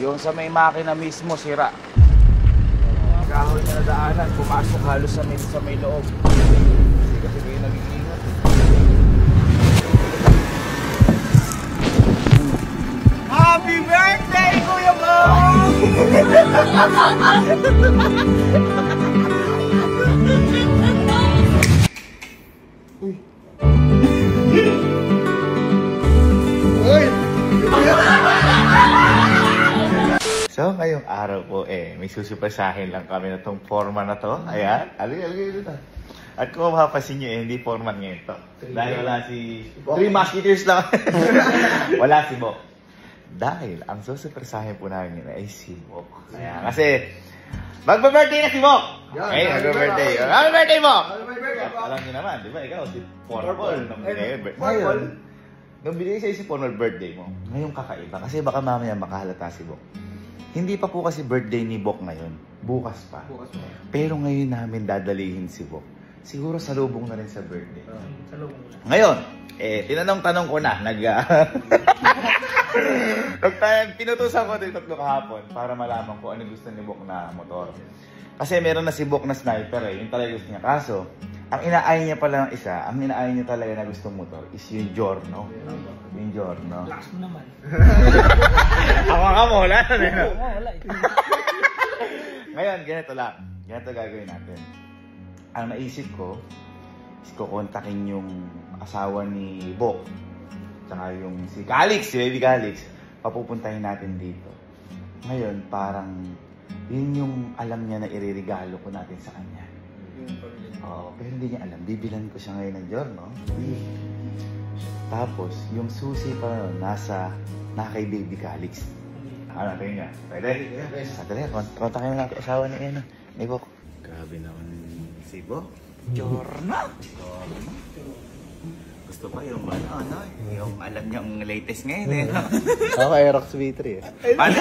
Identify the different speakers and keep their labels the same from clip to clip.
Speaker 1: Yung sa may makina mismo, sira. Kahoy na nadaanan, pumasok halos sa may loob. Hindi kasi kayo nag-iingat. Happy birthday, Kuya Bo! So, ngayong araw po may susupasahin lang kami na tong forma na to. Ayan, alagay dito. At kung mapapasin nyo hindi forma ngayon to. Dahil wala si... 3 Musketeers lang. Wala si Bok. Dahil ang susupasahin po namin ay si Bok. Ayan, kasi magba-birthday na si Bok! Okay, magba-birthday. Happy birthday, Bok! Alam nyo naman, di ba? Ikaw, si Formal. Ngayon, nung binigay sa'yo si Formal birthday mo, ngayong kakaiba. Kasi baka mamaya makahalata si Bok. Hindi pa po kasi birthday ni Bok ngayon. Bukas pa. Pero ngayon namin dadalihin si Bok. Siguro salubong na rin sa birthday. Salubong na. Ngayon, tinanong-tanong ko na. Pinutusan ko ito kahapon para malaman ko ano gusto ni Bok na motor. Kasi meron na si Bok na sniper yung talaga gusto niya. Kaso, ang inaay niya pala ng isa, ang inaay niya talaga na gustong motor is yung Giorno. Yung Giorno.
Speaker 2: Lakas mo naman.
Speaker 1: Ako nga mo, wala na rin.
Speaker 2: Wala.
Speaker 1: Ngayon, ganito lang. Ganito gagawin natin. Ang naisip ko, is kukontakin yung asawa ni Bok. Tsaka yung si Calix, si Baby Calix. Papupuntahin natin dito. Ngayon, parang yun yung alam niya na iririgalo ko natin sa kanya. Oo, pero hindi niya alam. Bibilan ko siya ngayon ng Giorno. Tapos, yung susi pa nasa kay Baby Calix. Ano natin nga? Pwede? Sadali, kontakin natin asawa ni Bok. Grabe naman si Bok. Giorno! Gusto pa yung yung alam niya ang latest ngayon
Speaker 3: Ako Aerox V3
Speaker 1: Paano?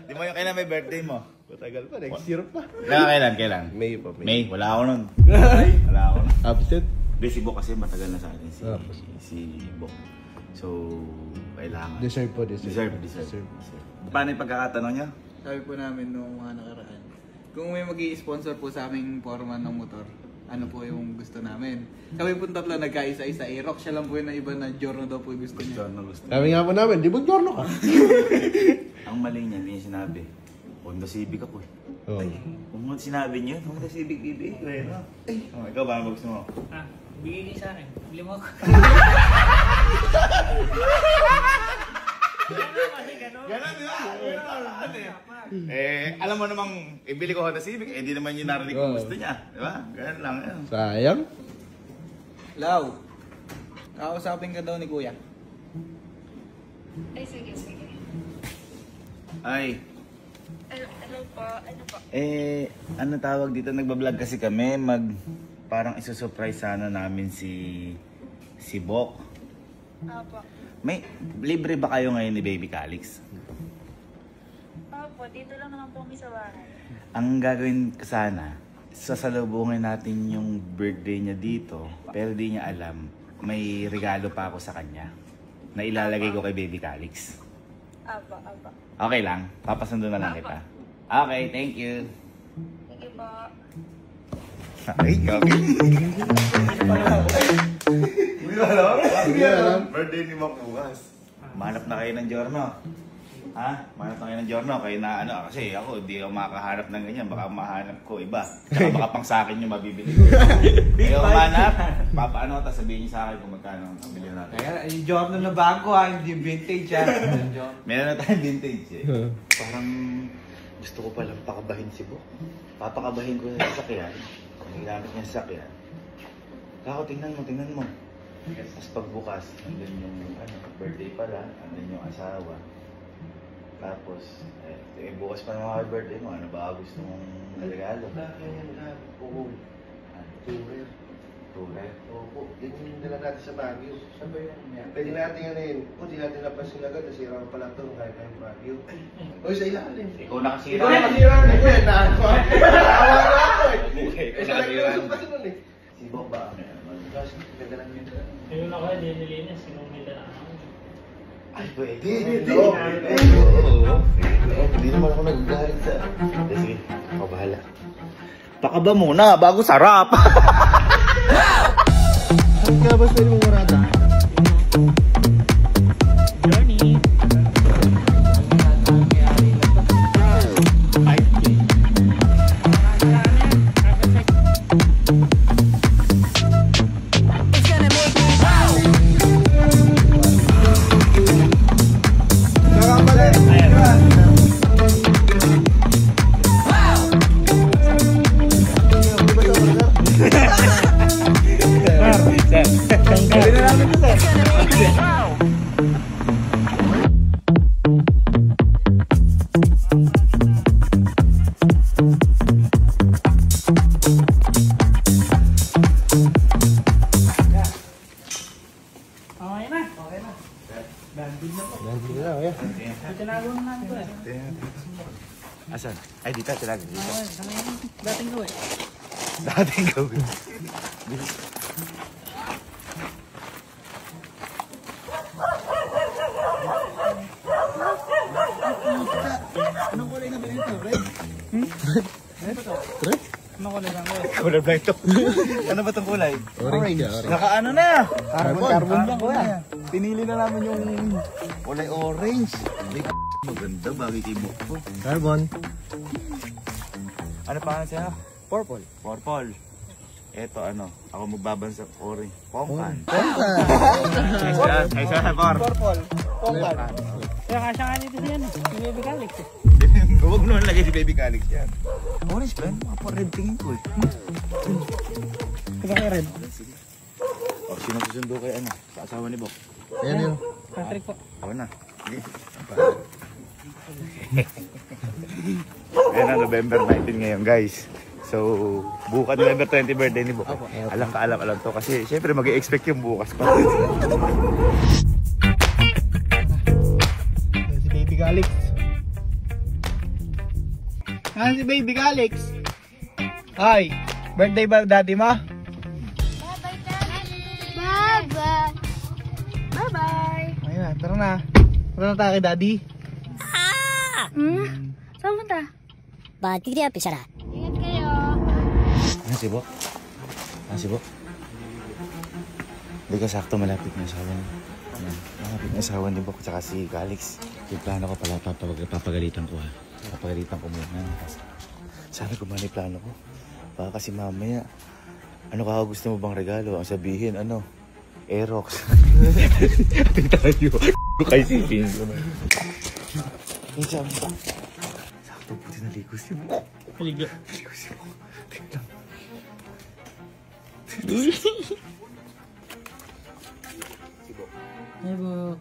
Speaker 1: Di mo yung kailan may birthday mo?
Speaker 3: Matagal pa, next year pa.
Speaker 1: Kailan?
Speaker 3: May pa.
Speaker 1: May? Wala ako nun. Wala ako nun.
Speaker 3: Absent?
Speaker 1: Hindi, si Bok kasi matagal na sa akin si Bok. So, kailangan.
Speaker 3: Deserve po.
Speaker 1: Deserve. Paano yung pagkakatanong niya?
Speaker 4: Sabi po namin noong mga nakaraan, kung may mag-i-sponsor po sa aming forma ng motor, ano po yung gusto namin. Kami po tatlo nagkaisa-isa. Aerox siya lang po yung iba na Giorno daw po yung gusto niya.
Speaker 3: Sabi nga po namin, di ba Giorno ka?
Speaker 1: Ang mali niya, hindi niya sinabi. Honda Civic ako
Speaker 3: Ay,
Speaker 1: kung sinabi niyo, Honda Civic BB. Ikaw ba ang gusto mo?
Speaker 2: Bigay niyo sa akin. Bili mo ako.
Speaker 1: Ganon, di ba? Alam mo namang, ibili ko Honda Civic, di naman yung narinig kung gusto niya. Di ba? Ganon lang yan.
Speaker 3: sayang.
Speaker 4: Lau, kakausapin ka daw ni Kuya.
Speaker 5: Ay, sige.
Speaker 1: Ay,
Speaker 5: Ano po?
Speaker 1: ano tawag dito? Nagbablog kasi kami. Parang isusurprise sana namin si Bok.
Speaker 5: Apo.
Speaker 1: May libre ba kayo ngayon ni Baby Calix?
Speaker 5: Apo, dito lang naman po kami sa bahay.
Speaker 1: Ang gagawin ko sana, sasalubungin natin yung birthday niya dito, pero di niya alam, may regalo pa ako sa kanya na ilalagay ko kay Baby Calix.
Speaker 5: Apo.
Speaker 1: Okay lang? Papasundo na lang kita. Okay, thank you.
Speaker 5: Sige po.
Speaker 1: Ay, okay. Hindi alam. Birthday ni Bok bukas. Manap na kayo ng Giorno. Ha? Manap na kayo ng Giorno. Kayo na kasi ako hindi ako makakahanap ng ganyan. Baka mahanap ko iba. Tsaka baka pang sa akin yung mabibili ko. Kayo manap. Papaano ka sabihin niyo sa akin kung magkano ang pabili natin.
Speaker 4: Kaya, yung Giorno na bago hindi vintage
Speaker 1: Meron na tayong vintage Parang gusto ko palang pakabahin si Bok. Papakabahin ko sa sasakyan. Kung ginamit niya sa sasakyan. Kako, tingnan mo. Tapos pagbukas, andun yung birthday pala, andun yung asawa. Tapos, bukas pa naman yung birthday mo, ano ba gusto mong regalo? Tourer?
Speaker 3: Opo, yun yung dala natin sa Baguio. Saan ba yun? Pwede natin yun. Kung di natin napasin agad, nasira pa lang ito kahit tayong Baguio. O, sa ilalim.
Speaker 1: Ikaw nakasira.
Speaker 3: Ikaw nakasira na ko yan. Naawa na ako
Speaker 1: Ikaw nakasira.
Speaker 3: kasi nun
Speaker 1: Si Bok ba?
Speaker 3: Ganda lang yun.
Speaker 2: Ayun ako, hindi nilinis. Sinong may dala ako.
Speaker 1: Ay, pwede.
Speaker 3: Oo.
Speaker 1: Hindi naman ako nagagalit sa... Sige, ako bahala. Pakaba muna bago sarap.
Speaker 3: Ang gabas pwede mong marada.
Speaker 2: Journey. Okay na. Tinago na namin ko eh.
Speaker 1: Asan? Ay, dito, talaga. Dito.
Speaker 2: Dating ko eh.
Speaker 1: Dating gawin.
Speaker 4: Anong kulay na ba ito, Red?
Speaker 2: Anong kulay lang ko eh?
Speaker 1: Kulay ba ito? Ano ba itong kulay?
Speaker 4: Orange.
Speaker 1: Nakaano na?
Speaker 4: Carbon lang kuya. Pinili na namin yung
Speaker 1: Kulay orange. Maganda, bagay kay Boko.
Speaker 3: Carbon.
Speaker 1: Ano pangalan siya?
Speaker 4: purple.
Speaker 1: Purple. Eto ano, ako magbabansa orange. Pongkan. Ay siya, Por.
Speaker 4: Purple. Pongkan.
Speaker 2: Kaya kasya nga dito siya, yung baby Calix eh.
Speaker 1: Huwag naman lagay si Baby Calix yan. Orange ba? Mga pa red tingin ko eh.
Speaker 2: Diba kay Red?
Speaker 1: Sige. O, sino susundo kay ano? Sa asawa ni Bok?
Speaker 3: Ayan yun.
Speaker 2: Patrick po.
Speaker 1: Ako na. Ayan na, November 19 ngayon guys. So, bukas November 20 birthday ni Bok. Alam to kasi syempre mag-i-expect yung bukas pa.
Speaker 4: Si Baby Calix. Si Baby Calix. Ay, birthday ba daddy mo?
Speaker 5: Bye-bye, Daddy! Bye-bye! Bye-bye!
Speaker 4: Ayun na, tara na. Tara na tayo kay daddy.
Speaker 5: Saan punta?
Speaker 6: Batik dia pisara.
Speaker 5: Ingat kayo!
Speaker 1: Ano si Bok? Ano si Bok? Hindi ka sakto malapit na asawa niya. Ayan, malapit na asawa ni Bok tsaka si Calix. Yung plano ko pala, papagalitan ko ha. Papagalitan ko muna. Sana gumana yung plano ko. Baka kasi mamaya, ano ka gusto mo bang regalo? Ang sabihin, ano? Aerox. Ating tayo. Kay sipin ko na. Yung sabi ba? Sakto puti na ligo si Bok.
Speaker 2: Ligo.
Speaker 1: Ligo si Bok. Tingnan.
Speaker 2: Ay po.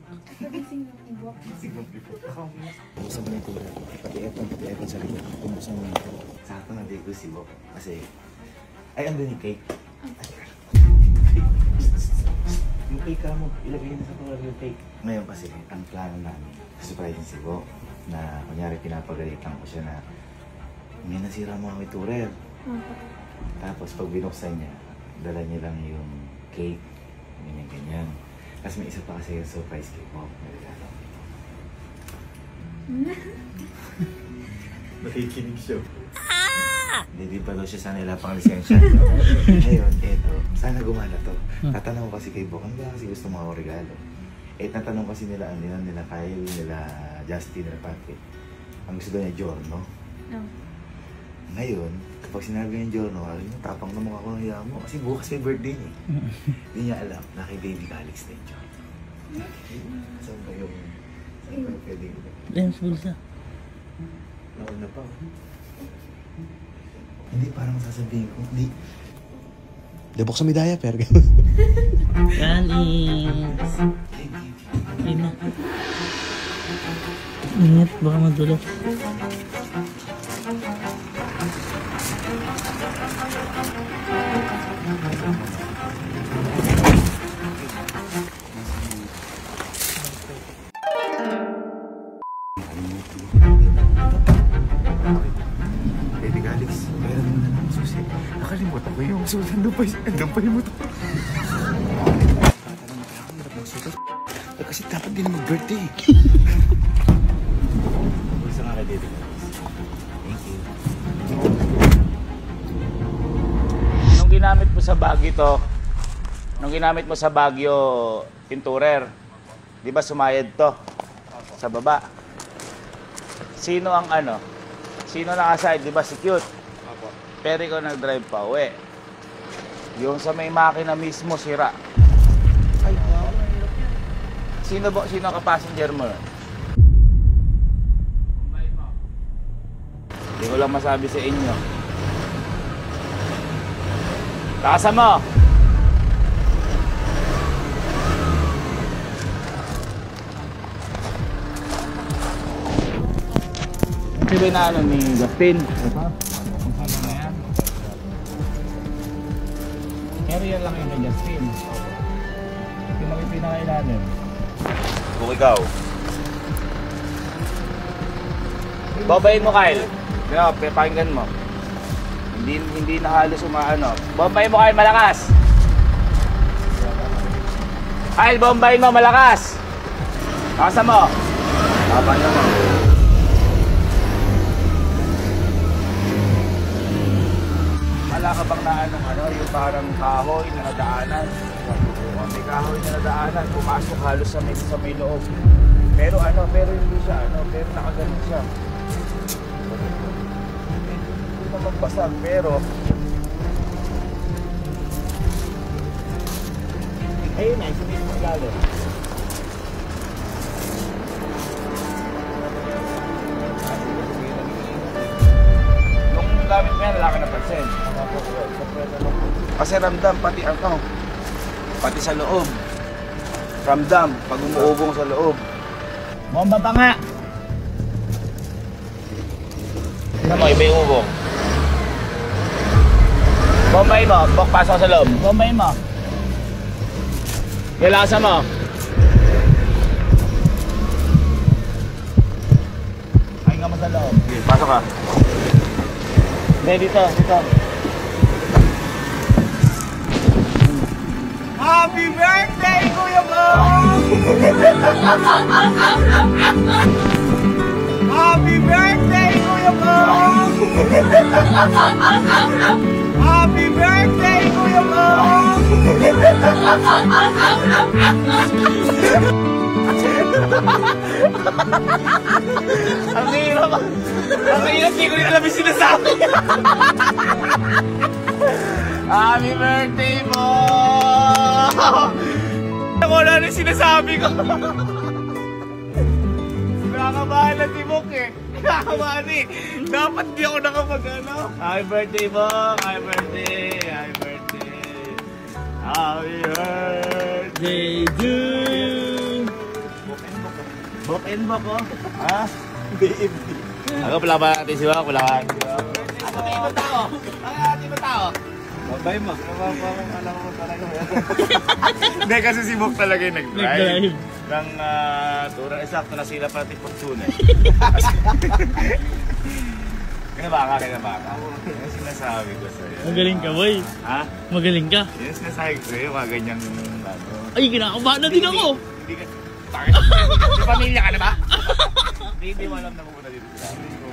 Speaker 1: Buksan mo yung tubig. Pati aircon sa likod. Buksan mo yung tubig. Sakto na ligo si Bok. Kasi, ay andun yung cake. Yung cake ka mo, ilagay na sa tulad yung cake. Ngayon kasi, ang plano namin, surprise si Bok, na kunyari pinapagalitan ko siya na may nasira mga miturer. Tapos pag binuksan niya, dala niya lang yung cake. Ganyan-ganyan. Tapos may isa pa kasi yung surprise cake mo. Nakikinig siya. Hindi pa daw siya sana nila pang lisensya. Ngayon, eto, sana gumana to. Tatanong ko kasi kay Bok, ano ba kasi gusto mga regalo? Eh, tatanong kasi nila, nila Kyle, nila Justin, nila Patrick. Ang gusto daw niya, Giorno. Ngayon, kapag sinabi niya Giorno, alam mo, tapang naman ako ng hiya mo. Kasi bukas may birthday niya. Hindi niya alam na kay Baby Calix na yung Giorno. Saan ba yung pwede?
Speaker 2: James Bulsa.
Speaker 1: Nauna pa. Hindi, parang sasabihin ko. Hindi. Labok sa medaya, pero
Speaker 2: Calix. Ay na. Ingat, baka madulas.
Speaker 1: Baby Calix, meron mo na lang susi. Nakalimutan ko yung susi. Andun pa yung motor. Kasi dapat din mag birthday! Gusto nga kay Dede. Thank you. Nung ginamit mo sa Baguio to, nung ginamit mo sa Baguio Pinturer, di ba sumayad to? Sa baba. Sino ang ano? Sino nakaside? Di ba si Cute? Pero ikaw nag-drive pa uwi. Yung sa may makina mismo sira. Ay, wow. Sino ang ka-passenger mo? Hindi ko lang masabi sa inyo. Takasan mo! Sino na ano ni Justin? Area lang yung kay Justin. Yung mga pinakailalim. Kung ikaw. Babayin mo, Kyle. Pakinggan mo. Hindi na halos umaano. Bombayin mo, Kyle, malakas. Kyle, bombayin mo, malakas. Takasan mo. Tapan naman. Wala ka bang na yung parang kahoy na nadaanan? May kahoy na nadaanan, pumasok halos sa may loob. Pero hindi siya, pero nakaganon siya. Hindi na magbasag, pero ayun na, isipin mo galing. Nung gamit mo yan, wala ka napansin. Kasi ramdam pati sa loob. Ramdam pag umuubong sa loob. Bomba pa nga. Tignan mo, iba yung ubong. Bombayin mo, pasok sa loob. Bombayin mo. Yalasan mo. Ay nga mo sa loob. Pasok ka. Hindi, dito. Happy birthday, Kuya Bong! Happy birthday, Kuya Bong! Happy birthday, Kuya Bong! Ang hirap, hindi ko rin alam yung sinasabi. Happy birthday mo! Wala na sinasabi ko. Nakakabahan na si Bok eh. Nakakabahan eh. Dapat di ako nakapag-ano. Happy birthday mo! Happy birthday! Happy birthday! Happy birthday to you! Bok and Bok oh. Ha? Baby. Ako pala ba natin si Bok? Wala ka. Ano ba ibang tao? Ano natin ibang tao? Babay mo. Alam mo talaga. Hindi kasi si Bok talaga yung nag-drive. Nang turang eksakto na sila pati Fortune. Kinabaka. Yan sinasabi ko sa'yo.
Speaker 2: Magaling ka, boy.
Speaker 1: Ha?
Speaker 2: Magaling ka.
Speaker 1: Yan sinasabi ko sa'yo, mga ganyang
Speaker 2: Ay, kinakabahan na din ako.
Speaker 1: Hindi ka. Bakit? May pamilya ka na ba? Hindi mo alam na pupunta dito sa amin ko.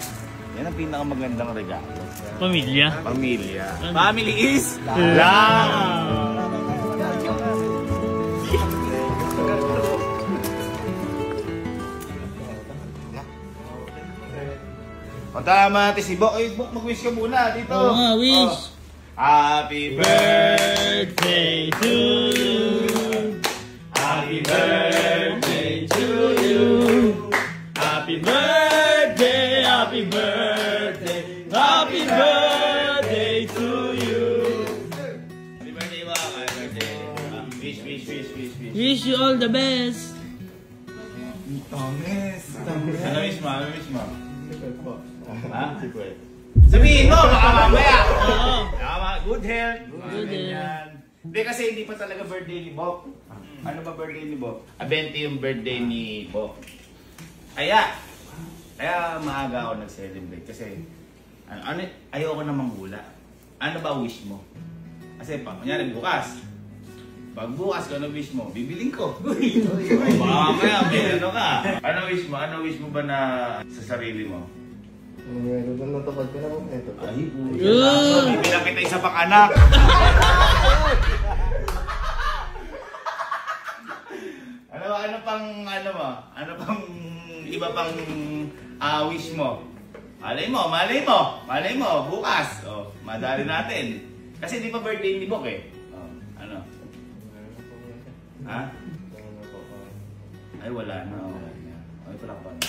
Speaker 1: Yan ang pinakamagandang regalo.
Speaker 2: Pamilya.
Speaker 1: Family is love! O tama natin si Bok. Bok, mag-wish ka muna dito.
Speaker 2: Oo nga, wish.
Speaker 1: Happy
Speaker 2: Birthday to you.
Speaker 1: Happy birthday to you.
Speaker 2: Happy birthday, happy birthday, happy birthday to you.
Speaker 1: Happy birthday mo. Happy birthday. Wish.
Speaker 2: Wish you all the best.
Speaker 1: Ano wish mo? Ha? Sabihin mo, baka mamaya. Good health.
Speaker 2: Good health.
Speaker 1: Hindi kasi hindi pa talaga birthday ni Bok. Ano ba birthday ni Bok? 20 yung birthday ni Bok. Kaya maaga ako nag-celebrate kasi ayoko na manghula. Ano ba wish mo? Kasi kunyari bukas, Pagbukas ka, ano wish mo? Bibiling ko. Baka kaya, may ano ka. Ano wish mo? Ano wish mo ba na sa sarili mo?
Speaker 3: Meron na natapad ka na po ito.
Speaker 1: Ay, bibilang kita isa pang anak. Ano pang mo? Ano pang iba pang wish mo? Malay mo, bukas. Oh, madali natin. Kasi di pa birthday ni Bok eh. Oh, ano? Ha? Ay, wala na. Ay, pala pa na.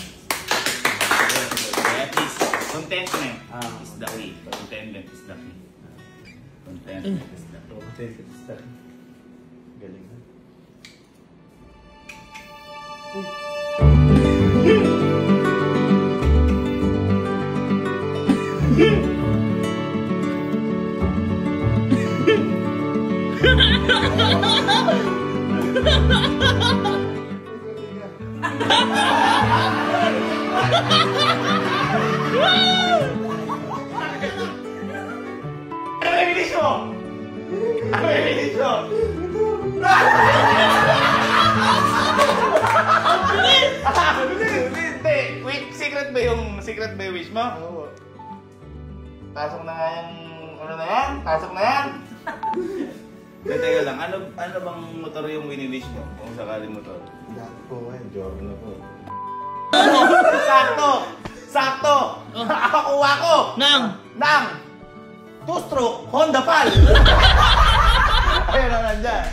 Speaker 1: At least, contentment is the key. Contentment is the key. Contentment is the key.
Speaker 3: Contentment is the key. Galing na.
Speaker 1: Secret ba yung wish mo? Oo. Pasok na nga yung... Ano na yan? Pasok na yan? Teka lang, ano bang motor yung wini-wish mo? Kung sakaling motor?
Speaker 3: Dati po ngayon, Jordan na po.
Speaker 1: Sakto! Nakakuha ko! Nang! Two-stroke Honda Pal! Ayun na nandyan.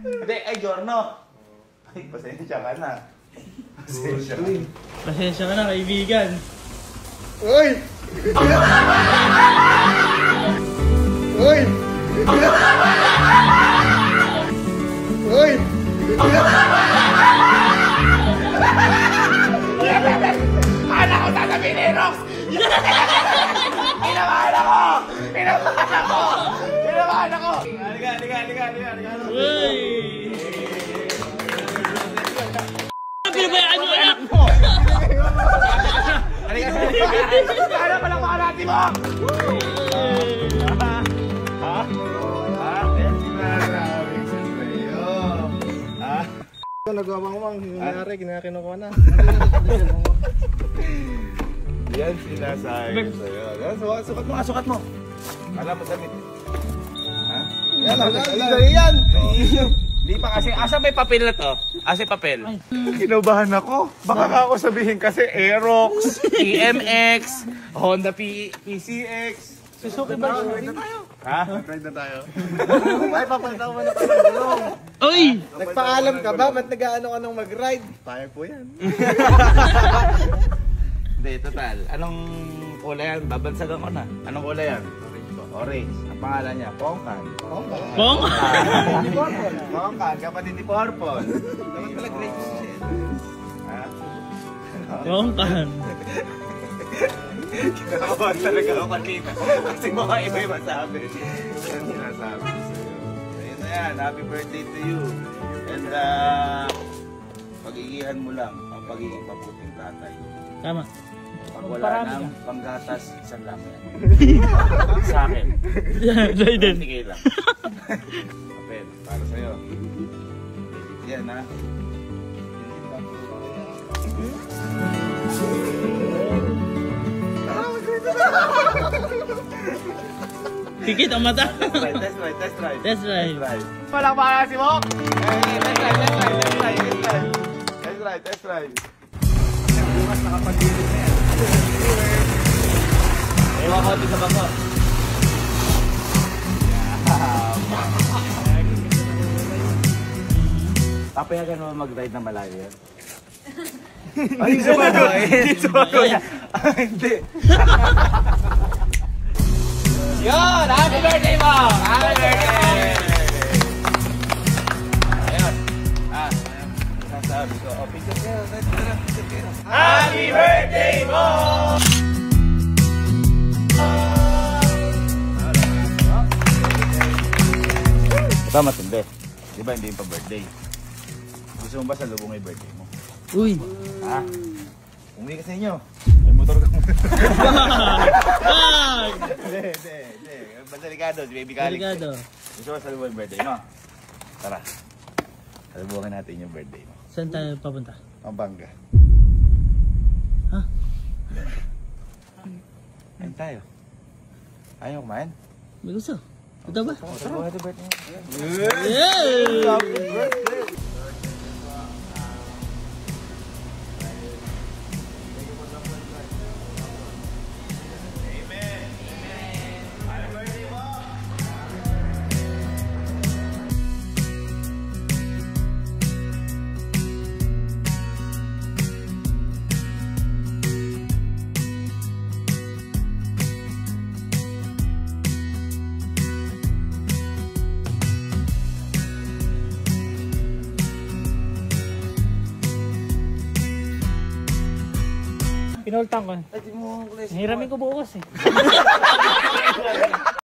Speaker 1: Hindi, ay Giorno. Ay, pasensya ka na.
Speaker 2: Pasensya ka na, kaibigan.
Speaker 3: Uy! Uy! Uy!
Speaker 1: Anak ko sasabihin ni Rox! Pinamahan ako! Halika!
Speaker 2: Uy! Pinabayaan nyo anak!
Speaker 1: Ano pala makalati mo?
Speaker 3: Nagwamang nangyari, kinakinukuha na.
Speaker 1: Yan sinasabi sa'yo. Sukat mo. Alam mo damit. Ha?
Speaker 3: Yan!
Speaker 1: Hindi pa kasi, asa may papel na to? Asa papel? Kinabahan ako. Baka ka ako sabihin kasi Aerox, TMX, Honda PCX.
Speaker 2: Suzuki ba?
Speaker 3: Ride na tayo.
Speaker 1: Ha?
Speaker 3: Ride na tayo. Ay, papunta ko na tayo ng gulong.
Speaker 2: Uy!
Speaker 3: Nagpaalam ka ba? Ba't nag-ano ka nung mag-ride? Payag po yan.
Speaker 1: Hindi, total. Anong kulay yan? Babansagan ko na. Anong kulay yan? Orange. Ang pangalan niya, Pongkan. Pongkan, kapatid ni Purple.
Speaker 3: Dapat pala grapes.
Speaker 1: Ha?
Speaker 2: Pongkan.
Speaker 1: Kinakabahan talaga ako kanina. Kasi mga iba yung masabi. Yan sinasabi ko sa'yo. Ayun na yan, happy birthday to you. And pagigihan mo lang ang pagiging mabuting tatay.
Speaker 2: Tama.
Speaker 1: Pag wala ng panggatas, isang lang yan. Sa akin.
Speaker 2: Dayden.
Speaker 1: Sige lang. Kapel, para sa'yo. Yan ha.
Speaker 2: Pikit ang mata.
Speaker 1: Test drive.
Speaker 2: Walang para si Mok.
Speaker 1: Test drive.
Speaker 3: Bukas nakapag-ilit na yan.
Speaker 1: Ewan ko sa bangko. Papayagan mo mag-ride na malayo yan? Ay, hindi sa bangko. Hindi. Yun! Happy birthday mo! Happy birthday! Ayun. Sasabi ko. Oh, picture kayo. Happy birthday mo! Ito matindi. Di ba hindi yung pa-birthday? Gusto mo ba sa lubong yung birthday mo?
Speaker 2: Uy!
Speaker 1: Ha? Umuwi ka sa inyo. May motor ka mo. Hindi. Basta delikado, si Baby Calix.
Speaker 2: Delikado.
Speaker 1: Gusto mo sa lubong yung birthday mo? Tara. Salubukan natin yung birthday mo.
Speaker 2: Saan tayo papunta?
Speaker 1: Pampanga.
Speaker 2: Ha?
Speaker 1: Kain tayo. Ayaw kumain?
Speaker 2: May gusto? Ito ba?
Speaker 1: Salubukan natin birthday mo.
Speaker 2: Yay!
Speaker 1: Happy birthday!
Speaker 2: Pinultang ko.
Speaker 3: Ay, di mo ang kulay.
Speaker 2: Hiramin ko bukas eh.